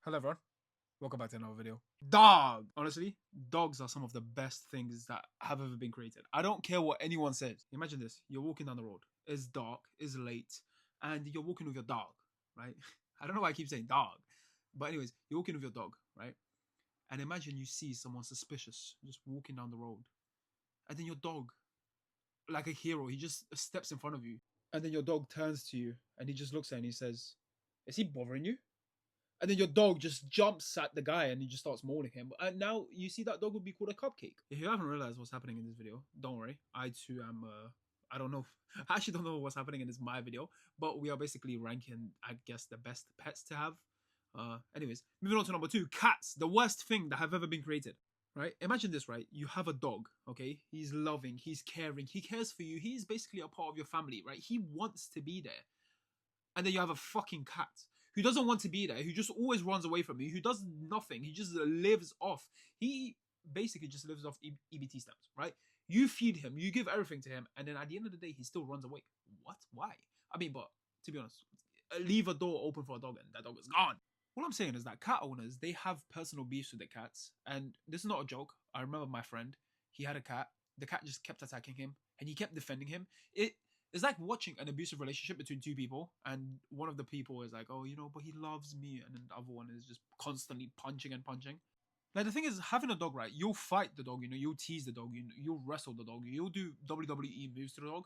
Hello everyone, welcome back to another video. Dog! Honestly, dogs are some of the best things that have ever been created. I don't care what anyone says. Imagine this, you're walking down the road, it's dark, it's late, and you're walking with your dog, right? I don't know why I keep saying dog, but anyways, you're walking with your dog, right? And imagine you see someone suspicious just walking down the road, and then your dog, like a hero, he just steps in front of you, and then your dog turns to you, and he just looks at you and he says, is he bothering you? And then your dog just jumps at the guy and he just starts mauling him. And now you see that dog would be called a cupcake. If you haven't realized what's happening in this video, don't worry. I too am, I don't know. I actually don't know what's happening in this my video. But we are basically ranking, I guess, the best pets to have. Anyways, moving on to number 2. Cats. The worst thing that have ever been created. Right? Imagine this, right? You have a dog, okay? He's loving, he's caring, he cares for you. He's basically a part of your family, right? He wants to be there. And then you have a fucking cat who doesn't want to be there, who just always runs away from you, who does nothing. He just lives off. He basically just lives off EBT stamps, right? You feed him, you give everything to him, and then at the end of the day, he still runs away. What? Why? I mean, but to be honest, leave a door open for a dog and that dog is gone. What I'm saying is that cat owners, they have personal beefs with the cats. And this is not a joke. I remember my friend, he had a cat. The cat just kept attacking him and he kept defending him. It's like watching an abusive relationship between two people, and one of the people is like, oh, but he loves me, and then the other one is just constantly punching and punching. Like, the thing is, having a dog, right, you'll fight the dog, you'll tease the dog, you'll wrestle the dog, you'll do WWE moves to the dog,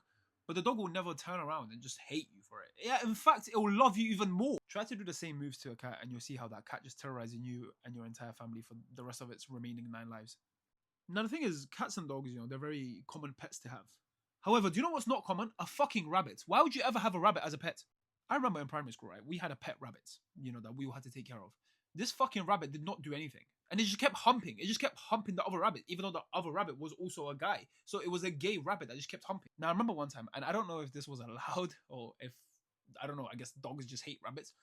but the dog will never turn around and just hate you for it. Yeah, in fact, it will love you even more. Try to do the same moves to a cat, and you'll see how that cat just terrorizing you and your entire family for the rest of its remaining 9 lives. Now, the thing is, cats and dogs, they're very common pets to have. However, do you know what's not common? A fucking rabbit. Why would you ever have a rabbit as a pet? I remember in primary school, right? We had a pet rabbit, that we all had to take care of. This fucking rabbit did not do anything. And it just kept humping. It just kept humping the other rabbit, even though the other rabbit was also a guy. So it was a gay rabbit that just kept humping. Now, I remember one time, and I don't know if this was allowed or if, I don't know, I guess dogs just hate rabbits.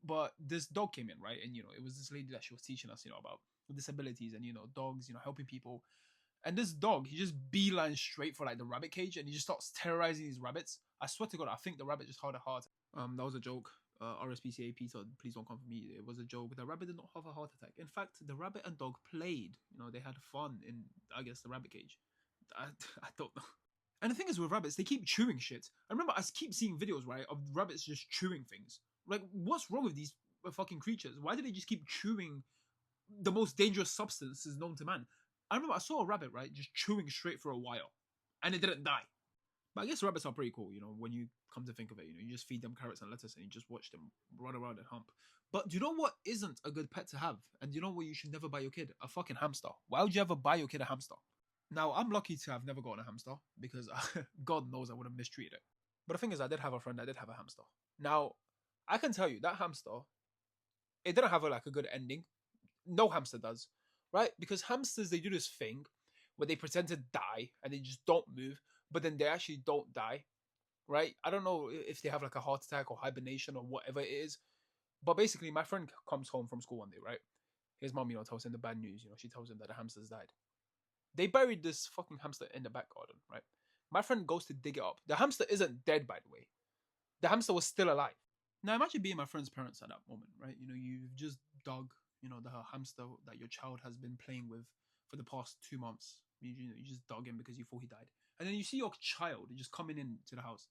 But this dog came in, right? And, it was this lady that she was teaching us, about disabilities and, dogs, helping people. And this dog, he just beelines straight for like the rabbit cage, and he just starts terrorizing these rabbits. I swear to God, I think the rabbit just had a heart attack. That was a joke. RSPCA Peter, please don't come for me. It was a joke. The rabbit did not have a heart attack. In fact, the rabbit and dog played. They had fun in, I guess, the rabbit cage. I don't know. And the thing is with rabbits, they keep chewing shit. I remember I keep seeing videos, right, of rabbits just chewing things. Like, what's wrong with these fucking creatures? Why do they just keep chewing the most dangerous substances known to man? I remember I saw a rabbit, right, just chewing straight for a while, and it didn't die. But I guess rabbits are pretty cool, when you come to think of it. You just feed them carrots and lettuce, and you just watch them run around and hump. But do you know what isn't a good pet to have? And do you know what you should never buy your kid? A fucking hamster. Why would you ever buy your kid a hamster? Now, I'm lucky to have never gotten a hamster, because God knows I would have mistreated it. But the thing is, I did have a friend that did have a hamster. Now, I can tell you, that hamster, it didn't have a good ending. No hamster does. Right? Because hamsters, they do this thing where they pretend to die and they just don't move, but then they actually don't die. Right? I don't know if they have a heart attack or hibernation or whatever it is. But basically, my friend comes home from school one day, right? His mom, tells him the bad news. She tells him that the hamster's died. They buried this fucking hamster in the back garden, right? My friend goes to dig it up. The hamster isn't dead, by the way. The hamster was still alive. Now, imagine being my friend's parents at that moment, right? You've just dug the hamster that your child has been playing with for the past 2 months. You just dug him because you thought he died. And then you see your child just coming into the house,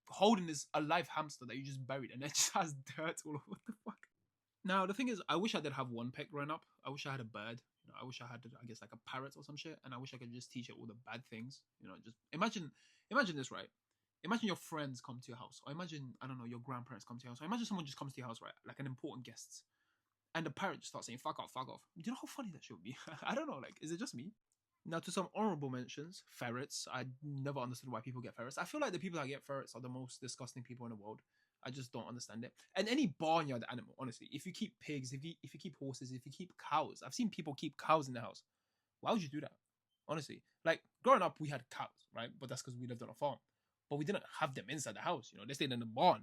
holding this alive hamster that you just buried, and it just has dirt all over. What the fuck? Now, the thing is, I wish I did have one pet growing up. I wish I had a bird. I wish I had, I guess, a parrot or some shit. And I wish I could just teach it all the bad things. Just imagine this, right? Imagine your friends come to your house. Or imagine, I don't know, your grandparents come to your house. Or imagine someone just comes to your house, right? Like an important guest. And the parrot just starts saying, fuck off, fuck off. Do you know how funny that should be? I don't know, is it just me? Now, to some honorable mentions, ferrets. I never understood why people get ferrets. I feel like the people that get ferrets are the most disgusting people in the world. I just don't understand it. And any barnyard animal, honestly, if you keep pigs, if you keep horses, if you keep cows. I've seen people keep cows in the house. Why would you do that? Honestly. Growing up, we had cows, right? But that's because we lived on a farm. But we didn't have them inside the house, they stayed in the barn.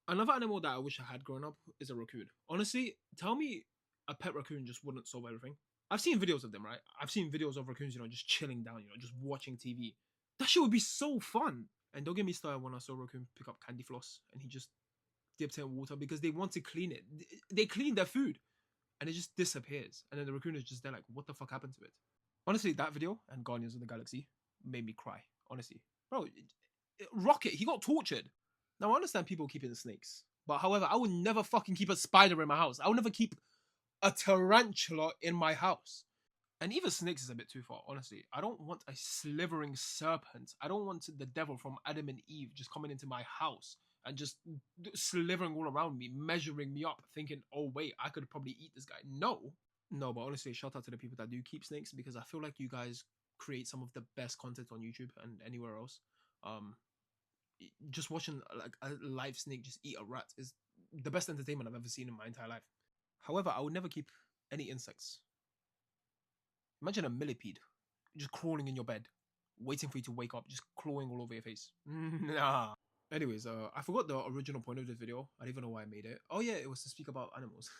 Another animal that I wish I had grown up is a raccoon. Honestly, tell me a pet raccoon just wouldn't solve everything. I've seen videos of them, right? I've seen videos of raccoons, just chilling down, just watching TV. That shit would be so fun. And don't get me started when I saw a raccoon pick up candy floss and he just dipped it in water because they want to clean it. They clean their food. and it just disappears. And then the raccoon is just there like, what the fuck happened to it? Honestly, that video and Guardians of the Galaxy made me cry. Honestly, bro, Rocket, he got tortured. Now I understand people keeping snakes, but however, I would never fucking keep a spider in my house. I would never keep a tarantula in my house. And even snakes is a bit too far, honestly. I don't want a slithering serpent. I don't want the devil from Adam and Eve just coming into my house and just slithering all around me, measuring me up, thinking, oh, wait, I could probably eat this guy. No. No, but honestly, shout out to the people that do keep snakes because I feel like you guys create some of the best content on YouTube and anywhere else. Um, just watching like a live snake just eat a rat is the best entertainment I've ever seen in my entire life. However, I would never keep any insects. Imagine a millipede just crawling in your bed, waiting for you to wake up, just clawing all over your face. Nah. Anyways, I forgot the original point of this video. I don't even know why I made it. Oh yeah, it was to speak about animals.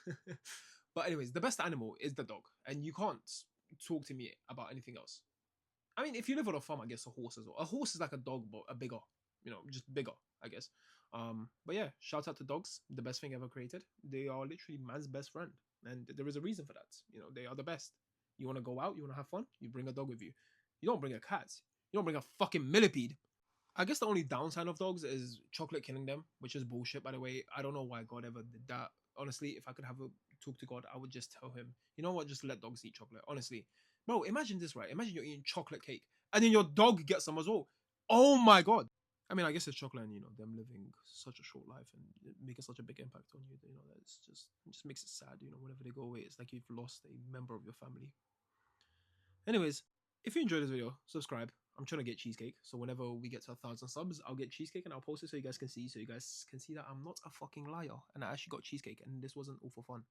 But anyways, the best animal is the dog, and you can't talk to me about anything else. I mean, if you live on a farm, I guess a horse as well. A horse is like a dog, but a bigger, just bigger, I guess. But yeah, shout out to dogs, the best thing ever created. They are literally man's best friend, and there is a reason for that. They are the best. You want to go out, you want to have fun, you bring a dog with you. You don't bring a cat. You don't bring a fucking millipede. I guess the only downside of dogs is chocolate killing them, which is bullshit, by the way. I don't know why God ever did that. Honestly, if I could have a talk to God, I would just tell him, you know what, just let dogs eat chocolate. Honestly. Bro, imagine this, right? Imagine you're eating chocolate cake and then your dog gets some as well. Oh my God. I mean, I guess it's chocolate and, them living such a short life and making such a big impact on you. That's it just makes it sad, whenever they go away. It's like you've lost a member of your family. Anyways, if you enjoyed this video, subscribe. I'm trying to get cheesecake, so whenever we get to 1,000 subs, I'll get cheesecake and I'll post it so you guys can see, that I'm not a fucking liar and I actually got cheesecake and this wasn't all for fun.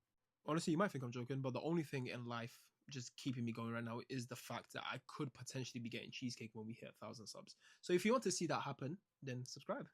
Honestly, you might think I'm joking, but the only thing in life just keeping me going right now is the fact that I could potentially be getting cheesecake when we hit 1,000 subs. So if you want to see that happen, then subscribe.